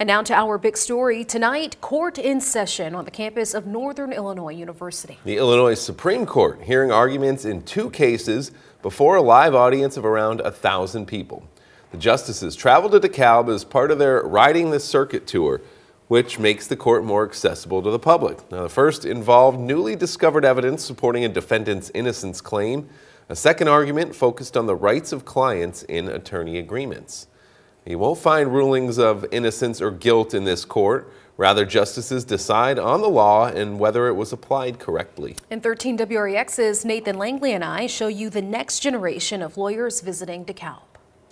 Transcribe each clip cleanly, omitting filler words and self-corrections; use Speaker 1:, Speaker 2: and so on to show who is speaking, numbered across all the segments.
Speaker 1: And now to our big story tonight, court in session on the campus of Northern Illinois University.
Speaker 2: The Illinois Supreme Court hearing arguments in 2 cases before a live audience of around 1,000 people. The justices traveled to DeKalb as part of their Riding the Circuit tour, which makes the court more accessible to the public. Now, the first involved newly discovered evidence supporting a defendant's innocence claim. A second argument focused on the rights of clients in attorney agreements. You won't find rulings of innocence or guilt in this court. Rather, justices decide on the law and whether it was applied correctly.
Speaker 1: In 13 WREX's Nathan Langley and I show you the next generation of lawyers visiting DeKalb.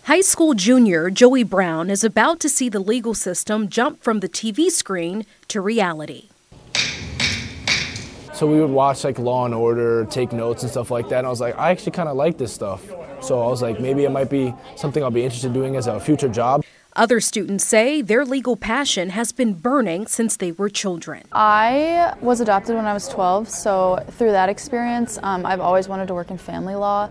Speaker 1: High school junior Joey Brown is about to see the legal system jump from the TV screen to reality.
Speaker 3: So we would watch like Law and Order, take notes and stuff like that, and I was like, I actually kind of like this stuff. So I was like, maybe it might be something I'll be interested in doing as a future job.
Speaker 1: Other students say their legal passion has been burning since they were children.
Speaker 4: I was adopted when I was 12, so through that experience, I've always wanted to work in family law.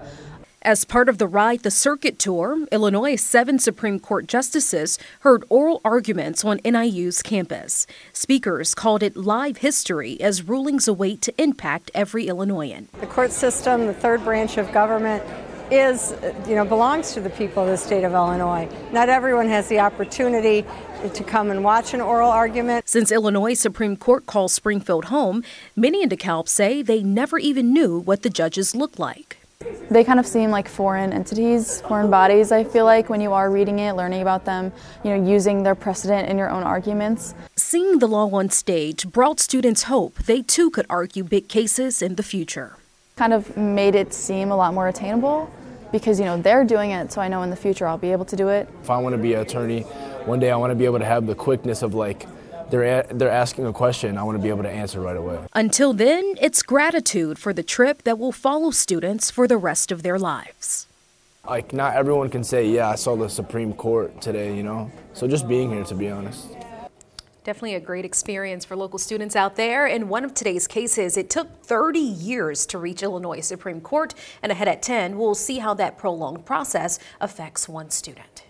Speaker 1: As part of the Ride the Circuit tour, Illinois' 7 Supreme Court justices heard oral arguments on NIU's campus. Speakers called it live history as rulings await to impact every Illinoisan.
Speaker 5: The court system, the third branch of government, belongs to the people of the state of Illinois. Not everyone has the opportunity to come and watch an oral argument.
Speaker 1: Since Illinois Supreme Court calls Springfield home, many in DeKalb say they never even knew what the judges looked like.
Speaker 4: They kind of seem like foreign entities, foreign bodies, I feel like, when you are reading it, learning about them, using their precedent in your own arguments.
Speaker 1: Seeing the law on stage brought students hope they too could argue big cases in the future.
Speaker 4: Kind of made it seem a lot more attainable because, they're doing it, so I know in the future I'll be able to do it.
Speaker 3: If I want to be an attorney, one day I want to be able to have the quickness of they're asking a question, I want to be able to answer right away. Until
Speaker 1: then, it's gratitude for the trip that will follow students for the rest of their lives.
Speaker 3: Like, not everyone can say, yeah, I saw the Supreme Court today, So just being here, to be honest.
Speaker 1: Definitely a great experience for local students out there. In one of today's cases, it took 30 years to reach Illinois Supreme Court, and ahead at 10, we'll see how that prolonged process affects one student.